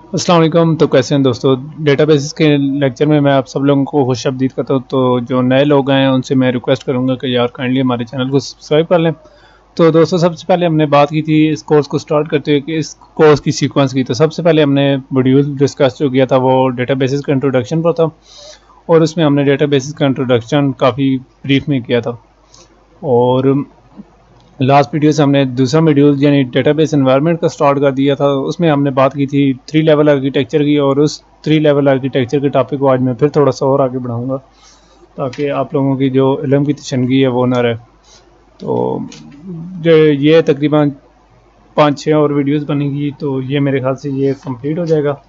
अस्सलाम वालेकुम। तो कैसे हैं दोस्तों। डेटाबेसेस के लेक्चर में मैं आप सब लोगों को खुशामदीद करता हूँ। तो जो नए लोग हैं उनसे मैं रिक्वेस्ट करूँगा कि यार काइंडली हमारे चैनल को सब्सक्राइब कर लें। तो दोस्तों सबसे पहले हमने बात की थी इस कोर्स को स्टार्ट करते हुए कि इस कोर्स की सीक्वेंस की। तो सबसे पहले हमने मॉड्यूल डिस्कस जो किया था वो डेटाबेसेस का इंट्रोडक्शन पर था, और उसमें हमने डेटाबेसेस का इंट्रोडक्शन काफ़ी ब्रीफ में किया था। और लास्ट वीडियो से हमने दूसरा मॉड्यूल यानी डेटाबेस एनवायरनमेंट का स्टार्ट कर दिया था। उसमें हमने बात की थी 3 लेवल आर्किटेक्चर की, और उस 3 लेवल आर्किटेक्चर के टॉपिक को आज मैं फिर थोड़ा सा और आगे बढ़ाऊंगा ताकि आप लोगों की जो इल्म की तशनगी है वो ना रहे। तो ये तकरीबन 5-6 और वीडियोस बनेगी, तो ये मेरे ख्याल से ये कंप्लीट हो जाएगा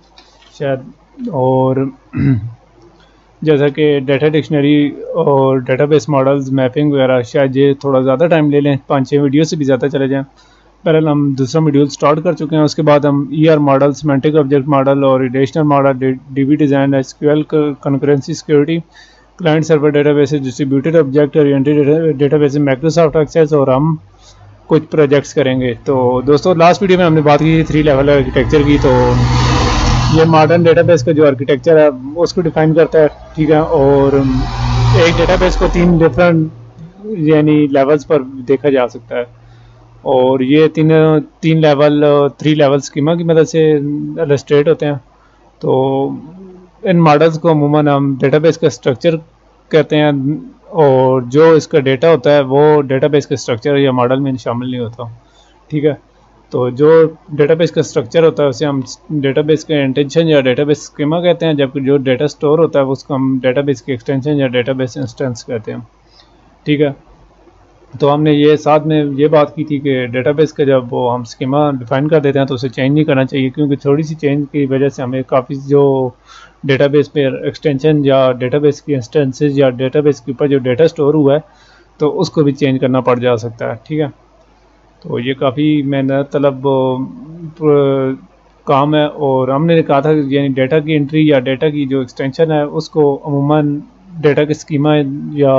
शायद। और जैसा कि डाटा डिक्शनरी और डेटाबेस मॉडल्स मैपिंग वगैरह शायद ये थोड़ा ज़्यादा टाइम ले लें, 5-6 वीडियो से भी ज़्यादा चले जाएं। पहले हम दूसरा मॉड्यूल स्टार्ट कर चुके हैं। उसके बाद हम ER model, semantic object model और relational model, DB design, SQL concurrency security, client server database, distributed object oriented database, Microsoft Access, और हम कुछ प्रोजेक्ट्स करेंगे। तो दोस्तों लास्ट वीडियो में हमने बात की थी 3 लेवल आर्किटेक्चर की। तो ये मॉडर्न डेटाबेस का जो आर्किटेक्चर है उसको डिफाइन करता है, ठीक है। और एक डेटाबेस को 3 डिफरेंट यानी लेवल्स पर देखा जा सकता है, और ये तीन लेवल 3 लेवल स्कीमा की मदद से इलस्ट्रेट होते हैं। तो इन मॉडल्स को अमूमन हम डेटाबेस का स्ट्रक्चर कहते हैं, और जो इसका डेटा होता है वो डेटाबेस के स्ट्रक्चर या मॉडल में शामिल नहीं होता, ठीक है। तो जो डेटाबेस का स्ट्रक्चर होता है उसे हम डेटाबेस के इंटेंशन या डेटाबेस स्कीमा कहते हैं, जबकि जो डेटा स्टोर होता है उसको हम डेटाबेस के एक्सटेंशन या डेटाबेस इंस्टेंस कहते हैं, ठीक है। तो हमने ये साथ में ये बात की थी कि डेटाबेस का जब वो हम स्कीमा डिफाइन कर देते हैं तो उसे चेंज नहीं करना चाहिए, क्योंकि थोड़ी सी चेंज की वजह से हमें काफ़ी जो डेटाबेस पे एक्सटेंशन या डेटाबेस की इंस्टेंसेस या डेटाबेस के ऊपर जो डेटा स्टोर हुआ है तो उसको भी चेंज करना पड़ जा सकता है, ठीक है। तो ये काफ़ी मेहनत तलब काम है, और हमने कहा था यानी डेटा की एंट्री या डेटा की जो एक्सटेंशन है उसको अमूमन डेटा के स्कीमा या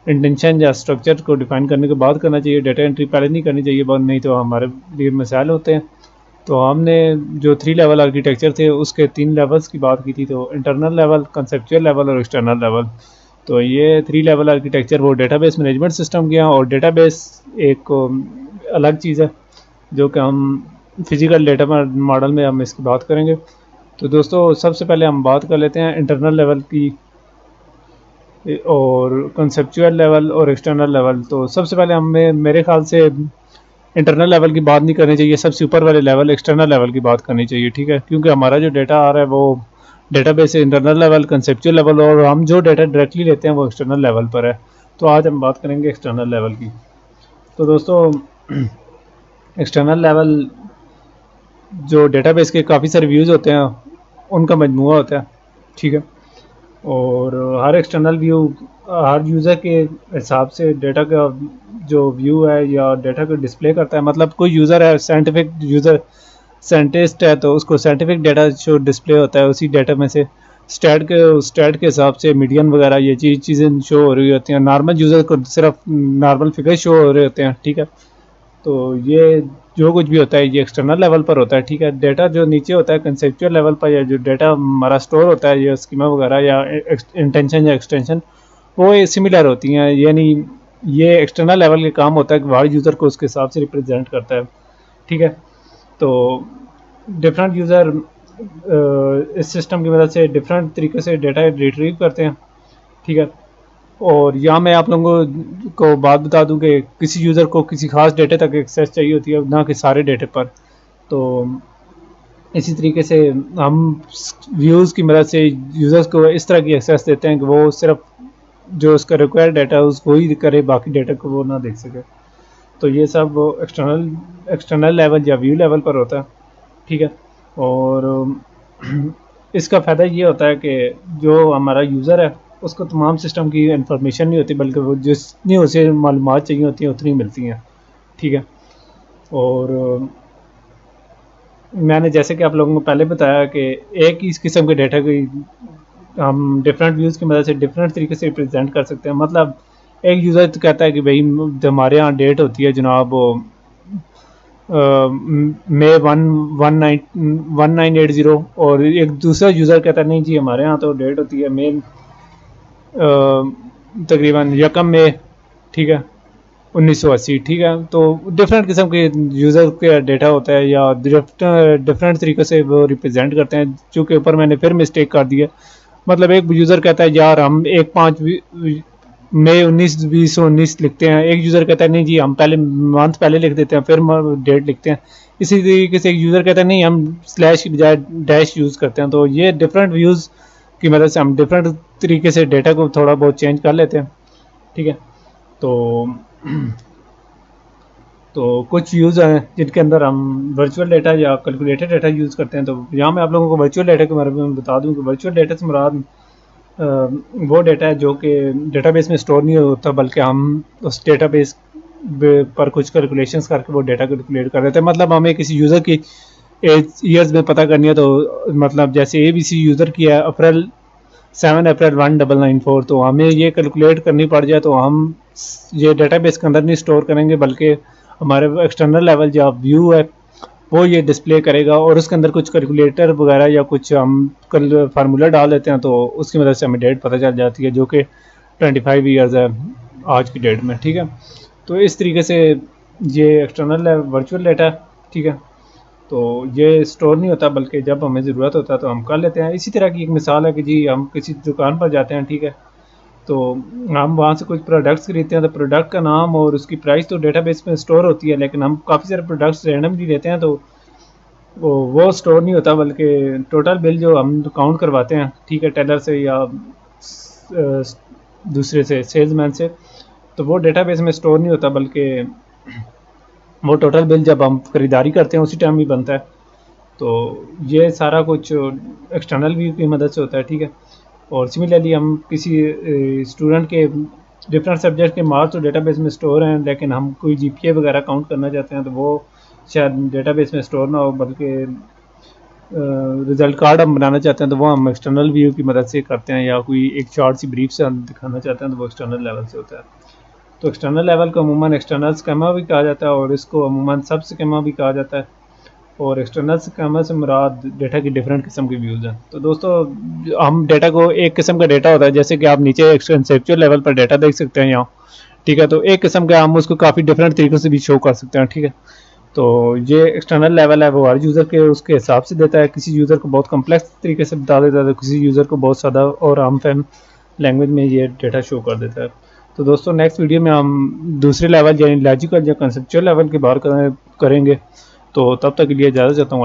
इंटेंशन या स्ट्रक्चर को डिफाइन करने के बाद करना चाहिए। डेटा एंट्री पहले नहीं करनी चाहिए, बाद नहीं तो हमारे लिए मसाइल होते हैं। तो हमने जो 3 लेवल आर्किटेक्चर थे उसके 3 लेवल्स की बात की थी, तो इंटरनल लेवल, कंसेप्चुअल लेवल और एक्सटर्नल लेवल। तो ये 3 लेवल आर्किटेक्चर वो डेटाबेस मैनेजमेंट सिस्टम के हैं, और डेटाबेस एक अलग चीज़ है जो कि हम फिजिकल डेटा मॉडल में हम इसकी बात करेंगे। तो दोस्तों सबसे पहले हम बात कर लेते हैं इंटरनल लेवल की, और कंसेप्चुअल लेवल और एक्सटर्नल लेवल। तो सबसे पहले हमें मेरे ख्याल से इंटरनल लेवल की बात नहीं करनी चाहिए, सबसे ऊपर वाले लेवल एक्सटर्नल लेवल की बात करनी चाहिए, ठीक है। क्योंकि हमारा जो डेटा आ रहा है वो डेटाबेस से इंटरनल लेवल, कंसेप्चुअल लेवल, और हम जो डेटा डायरेक्टली लेते हैं वो एक्सटर्नल लेवल पर है। तो आज हम बात करेंगे एक्सटर्नल लेवल की। तो दोस्तों एक्सटर्नल लेवल जो डेटाबेस के काफ़ी सारे व्यूज़ होते हैं उनका मजमूआ होता है, ठीक है। और हर एक्सटर्नल व्यू हर यूज़र के हिसाब से डेटा का जो व्यू है या डेटा को डिस्प्ले करता है। मतलब कोई यूज़र है, साइंटिफिक यूज़र, साइंटिस्ट है, तो उसको साइंटिफिक डेटा जो डिस्प्ले होता है उसी डेटा में से स्टैट के हिसाब से मीडियन वगैरह ये चीज़ें शो हो रही होती हैं। नॉर्मल यूज़र को सिर्फ नॉर्मल फिगर शो हो रहे होते हैं, ठीक है। तो ये जो कुछ भी होता है ये एक्सटर्नल लेवल पर होता है, ठीक है। डेटा जो नीचे होता है कंसेप्चुअल लेवल पर, या जो डेटा हमारा स्टोर होता है या स्कीमा वगैरह या इंटेंशन या एक्सटेंशन, वो सिमिलर होती हैं। यानी ये एक्सटर्नल लेवल के काम होता है कि हर यूज़र को उसके हिसाब से रिप्रेजेंट करता है, ठीक है। तो डिफरेंट यूज़र इस सिस्टम की मदद से डिफरेंट तरीके से डेटा रिट्रीव करते हैं, ठीक है। और यहाँ मैं आप लोगों को बात बता दूं कि किसी यूज़र को किसी खास डेटे तक एक्सेस चाहिए होती है, ना कि सारे डेटे पर। तो इसी तरीके से हम व्यूज़ की मदद से यूज़र्स को इस तरह की एक्सेस देते हैं कि वो सिर्फ जो उसका रिक्वायर्ड डाटा है उसको ही करे, बाकी डाटा को वो ना देख सके। तो ये सब एक्सटर्नल लेवल या व्यू लेवल पर होता है, ठीक है। और इसका फ़ायदा ये होता है कि जो हमारा यूज़र है उसको तमाम सिस्टम की इंफॉर्मेशन नहीं होती, बल्कि वो जितनी उसे मालूमात चाहिए होती हैं उतनी मिलती हैं, ठीक है। और मैंने जैसे कि आप लोगों को पहले बताया कि एक ही किस्म के डाटा की हम डिफरेंट व्यूज़ की मदद से डिफरेंट तरीके से रिप्रेजेंट कर सकते हैं। मतलब एक यूज़र तो कहता है कि भाई हमारे यहाँ डेट होती है जनाब मे 1980 और एक दूसरा यूज़र कहता है नहीं जी हमारे यहाँ तो डेट होती है मे तकरीबन यकम में, ठीक है, 1980, ठीक है। तो डिफरेंट किस्म के यूज़र का डेटा होता है या डिफरेंट तरीक़े से वो रिप्रेजेंट करते हैं, चूँकि ऊपर मैंने फिर मिस्टेक कर दी है। मतलब एक यूज़र कहता है यार हम 1/5 मई 19/20/19 लिखते हैं, एक यूज़र कहता है नहीं जी हम पहले मंथ पहले लिख देते हैं फिर डेट लिखते हैं। इसी तरीके से एक यूज़र कहता है नहीं हम स्लैश की बजाय डैश यूज़ करते हैं। तो ये डिफरेंट व्यूज़ की मदद से हम डिफरेंट तरीके से डेटा को थोड़ा बहुत चेंज कर लेते हैं, ठीक है। तो कुछ व्यूज़ हैं जिनके अंदर हम वर्चुअल डेटा या कैलकुलेटेड डेटा यूज़ करते हैं। तो यहाँ मैं आप लोगों को वर्चुअल डेटा के बारे में बता दूँ कि वर्चुअल डेटा से मुराद वो डेटा है जो कि डेटाबेस में स्टोर नहीं होता, बल्कि हम उस डेटाबेस पर कुछ कैलकुलेशंस करके वो डेटा कैलकुलेट कर देते हैं। मतलब हमें किसी यूज़र की एज ईयर्स में पता करनी है, तो मतलब जैसे ABC यूज़र की है 7 अप्रैल 1994, तो हमें ये कैलकुलेट करनी पड़ जाए तो हम ये डेटाबेस के अंदर नहीं स्टोर करेंगे, बल्कि हमारे एक्सटर्नल लेवल जो व्यू है वो ये डिस्प्ले करेगा और उसके अंदर कुछ कैलकुलेटर वगैरह या कुछ हम कल फार्मूला डाल देते हैं, तो उसकी मदद से हमें डेट पता चल जाती है जो कि 25 ईयर्स है आज की डेट में, ठीक है। तो इस तरीके से ये एक्सटर्नल है वर्चुअल डेटा, ठीक है। तो ये स्टोर नहीं होता, बल्कि जब हमें ज़रूरत होता है तो हम कर लेते हैं। इसी तरह की एक मिसाल है कि जी हम किसी दुकान पर जाते हैं, ठीक है, तो हम वहाँ से कुछ प्रोडक्ट्स खरीदते हैं, तो प्रोडक्ट का नाम और उसकी प्राइस तो डेटाबेस में स्टोर होती है, लेकिन हम काफ़ी सारे प्रोडक्ट्स रैंडमली लेते हैं तो वो स्टोर नहीं होता, बल्कि टोटल बिल जो हम काउंट करवाते हैं, ठीक है, टेलर से या दूसरे से सेल्समैन से, तो वो डेटाबेस में स्टोर नहीं होता, बल्कि वो टोटल बिल जब हम ख़रीदारी करते हैं उसी टाइम ही बनता है। तो ये सारा कुछ एक्सटर्नल व्यू की मदद से होता है, ठीक है। और सिमिलरली हम किसी स्टूडेंट के डिफरेंट सब्जेक्ट के मार्क्स तो डेटाबेस में स्टोर हैं, लेकिन हम कोई GPA वगैरह काउंट करना चाहते हैं तो वो शायद डेटाबेस में स्टोर ना हो, बल्कि रिज़ल्ट कार्ड हम बनाना चाहते हैं तो वो हम एक्सटर्नल व्यू की मदद से करते हैं, या कोई एक शॉर्ट सी ब्रीफ से हम दिखाना चाहते हैं तो वो एक्सटर्नल लेवल से होता है। तो एक्सटर्नल लेवल को अमूमन एक्सटर्नल स्कीमा भी कहा जाता है और इसको अमूमन सब स्कीमा भी कहा जाता है, और एक्सटर्नल स्कीमा से मुराद डेटा की डिफरेंट किस्म के व्यूज़ हैं। तो दोस्तों हम डेटा को एक किस्म का डेटा होता है, जैसे कि आप नीचे कंसेप्चुअल लेवल पर डेटा देख सकते हैं यहाँ, ठीक है। तो एक किस्म का हम उसको काफ़ी डिफरेंट तरीक़ों से भी शो कर सकते हैं, ठीक है। तो ये एक्सटर्नल लेवल है वो हर यूज़र के उसके हिसाब से देता है, किसी यूज़र को बहुत कम्प्लेक्स तरीके से बता देता है तो किसी यूज़र को बहुत सादा और आम फहम लैंग्वेज में ये डेटा शो कर देता है। तो दोस्तों नेक्स्ट वीडियो में हम दूसरे लेवल यानी लॉजिकल या कंसेप्चुअल लेवल की बात करेंगे। तो तब तक के लिए इजाज़त चाहता हूँ।